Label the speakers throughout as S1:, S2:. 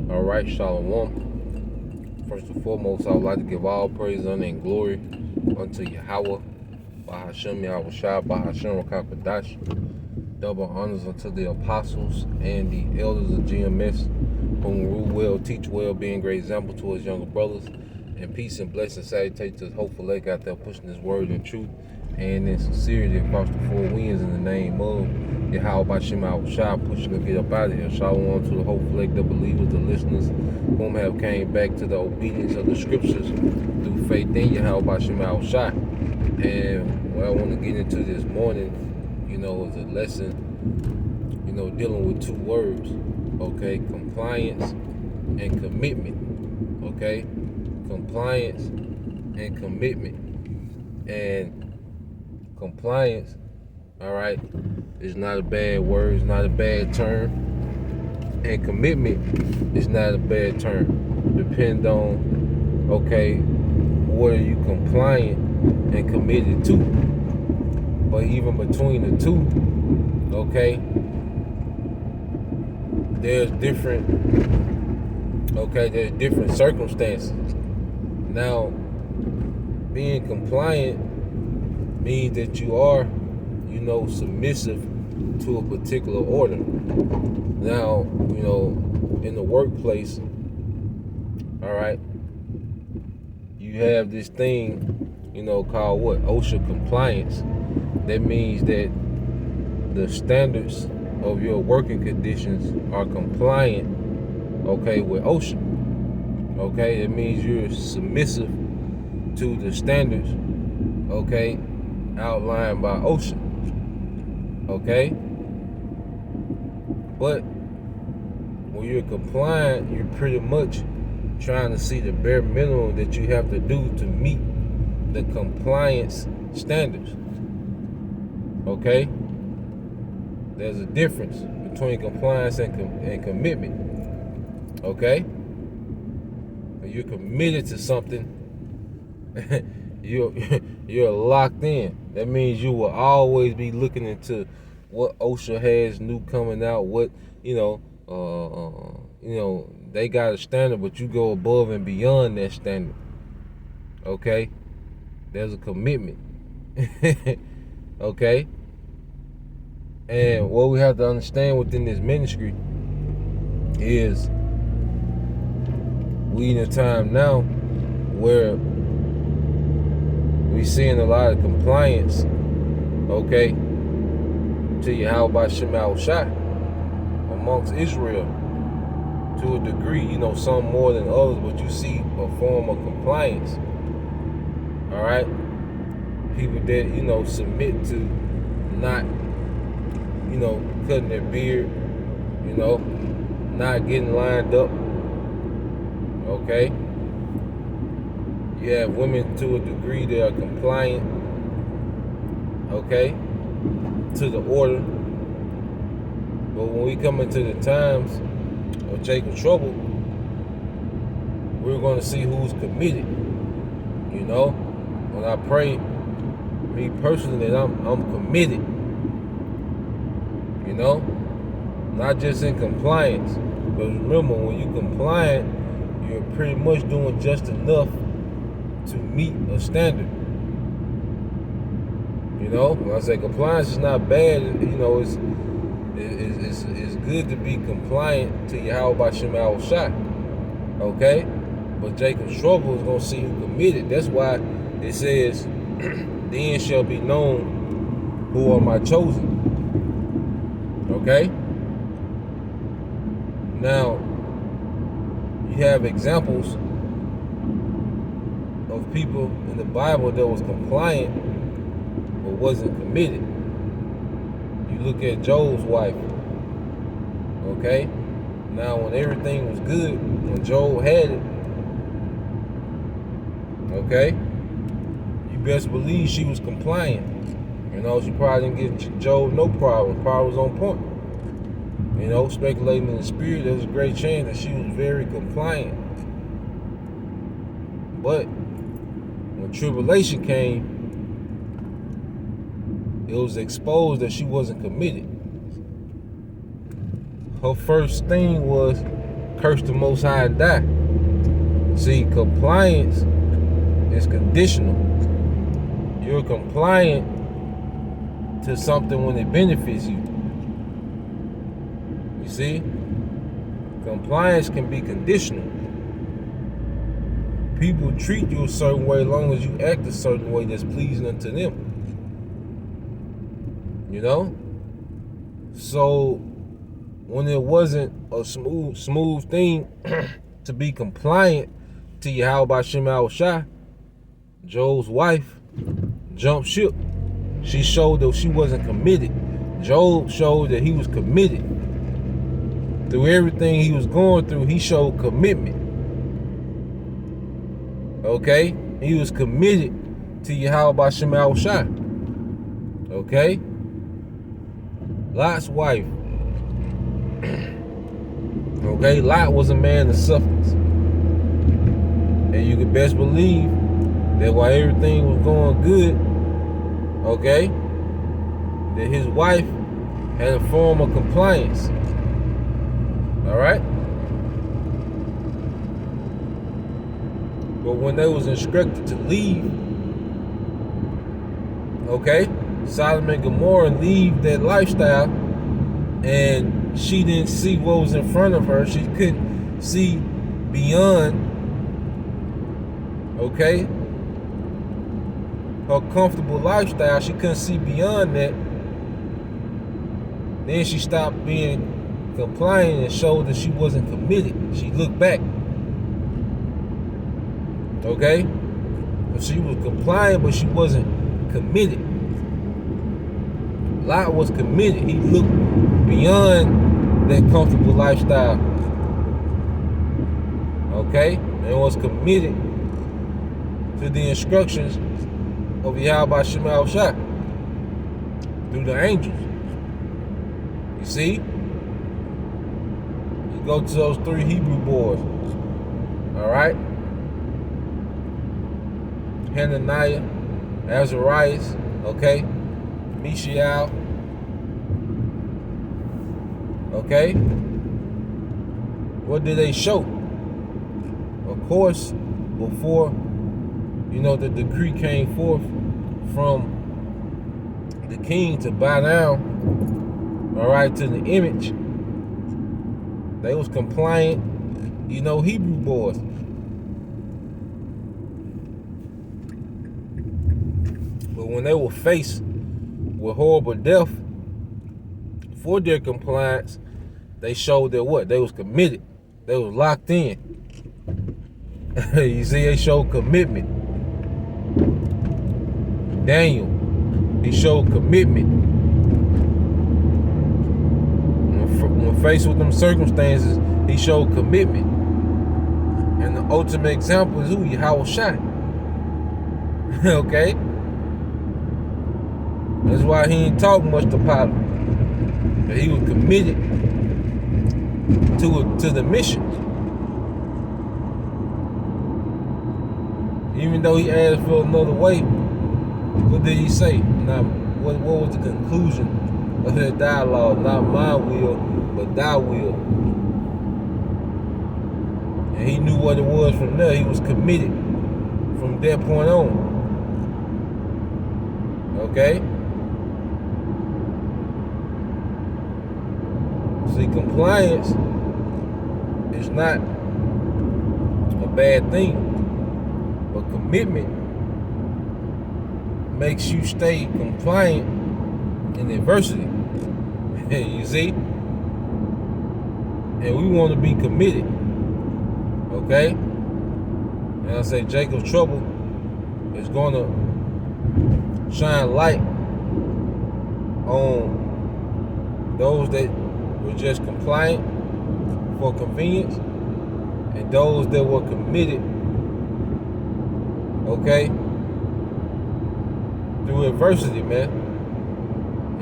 S1: All right, Shalom. First and foremost, I would like to give all praise, honor, and glory unto Yahweh, Bahashem Yahweh Shai, Bahashem Rakakadash. Double honors unto the apostles and the elders of GMS, whom rule well, teach well, being great example to his younger brothers. And peace and blessing salutate to his hopeful leg out there pushing his word in truth and in sincerity across the four winds in the name of Yahweh Bashem Yahweh Shai, pushing to get up out of here. Shalom to the hopeful leg, the believers, the listeners, whom have came back to the obedience of the scriptures through faith in Yahweh Bashem Yahweh Shai. And what I want to get into this morning, is a lesson, dealing with two words, okay? Compliance and commitment, okay? Compliance and commitment. And compliance, all right, is not a bad word, it's not a bad term. And commitment is not a bad term. Depend on, okay, what are you compliant and committed to? But even between the two, okay, there's different circumstances. Now, being compliant means that you are, submissive to a particular order. Now, in the workplace, all right, you have this thing, called what? OSHA compliance. That means that the standards of your working conditions are compliant, okay, with OSHA. Okay, it means you're submissive to the standards, okay, outlined by OSHA. Okay? But when you're compliant, you're pretty much trying to see the bare minimum that you have to do to meet the compliance standards. Okay? There's a difference between compliance and commitment. Okay? When you're committed to something, you're locked in. That means you will always be looking into what OSHA has new coming out, what they got a standard, but you go above and beyond that standard. Okay? There's a commitment. Okay? And what we have to understand within this ministry is we in a time now where we seeing a lot of compliance, okay, to Yahweh Bashem Yahweh Shai amongst Israel to a degree, some more than others, but you see a form of compliance. All right? People that, submit to not, cutting their beard, not getting lined up. Okay? You have women to a degree that are compliant, okay, to the order. But when we come into the times of Jacob's trouble, we're going to see who's committed. When I pray, me personally, that I'm committed. Not just in compliance. But remember, when you're compliant, you're pretty much doing just enough to meet a standard. When I say compliance is not bad, it's good to be compliant to Yahweh Bashem Yahweh Shai. Okay? But Jacob's trouble is going to see who committed. That's why it says, then shall be known who are my chosen. Okay? Now, you have examples of people in the Bible that was compliant but wasn't committed. You look at Job's wife. Okay? Now, when everything was good, when Job had it, okay, you best believe she was compliant. She probably didn't give Job no problem. Probably was on point. Speculating in the spirit, there's a great chance that she was very compliant. But when tribulation came, it was exposed that she wasn't committed. Her first thing was curse the Most High and die. See, compliance is conditional. You're compliant to something when it benefits you. You see? Compliance can be conditional. People treat you a certain way as long as you act a certain way that's pleasing unto them. You know? So when it wasn't a smooth thing to be compliant to Yahweh Shem Shai, Job's wife jumped ship. She showed that she wasn't committed. Job showed that he was committed. Through everything he was going through, he showed commitment. Okay? He was committed to Yahweh Shem Shai. Okay? Lot's wife. Okay? Lot was a man of substance. And you could best believe that while everything was going good, okay, that his wife had a form of compliance. Alright? But when they was instructed to leave, okay, Sodom and Gomorrah leave that lifestyle, and she didn't see what was in front of her. She couldn't see beyond, okay, her comfortable lifestyle. She couldn't see beyond that. Then she stopped being compliant and showed that she wasn't committed. She looked back. Okay? But she was compliant, but she wasn't committed. Lot was committed. He looked beyond that comfortable lifestyle. Okay? And was committed to the instructions of Yahweh Shem Shai through the angels. You see? You go to those 3 Hebrew boys. Alright? Hananiah, Azarias, okay? Mishael. Okay? What did they show? Of course, before, you know, the decree came forth from the king to bow down, all right, to the image, they was compliant, you know, Hebrew boys. But when they were faced with horrible death for their compliance, they showed that what? They was committed. They was locked in. You see, they showed commitment. Daniel, he showed commitment. When faced with them circumstances, he showed commitment. And the ultimate example is who? Yahweh Shai. Okay? That's why he ain't talk much to Pilate. But he was committed to the mission. Even though he asked for another way, what did he say? Now, what was the conclusion of that dialogue? Not my will, but thy will. And he knew what it was from there. He was committed from that point on. Okay? See, compliance is not a bad thing, but commitment makes you stay compliant in adversity. You see? And we want to be committed. Okay? And I say Jacob's trouble is going to shine light on those that were just compliant for convenience and those that were committed, okay, through adversity, man.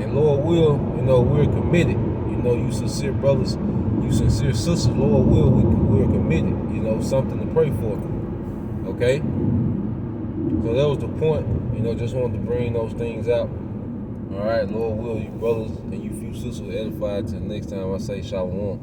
S1: And Lord will, you know, we're committed. You know, you sincere brothers, you sincere sisters, Lord will, we're committed. You know, something to pray for. Okay? So that was the point. You know, just wanted to bring those things out. All right, Lord will, you brothers and you few sisters edified. Till next time I say shalom.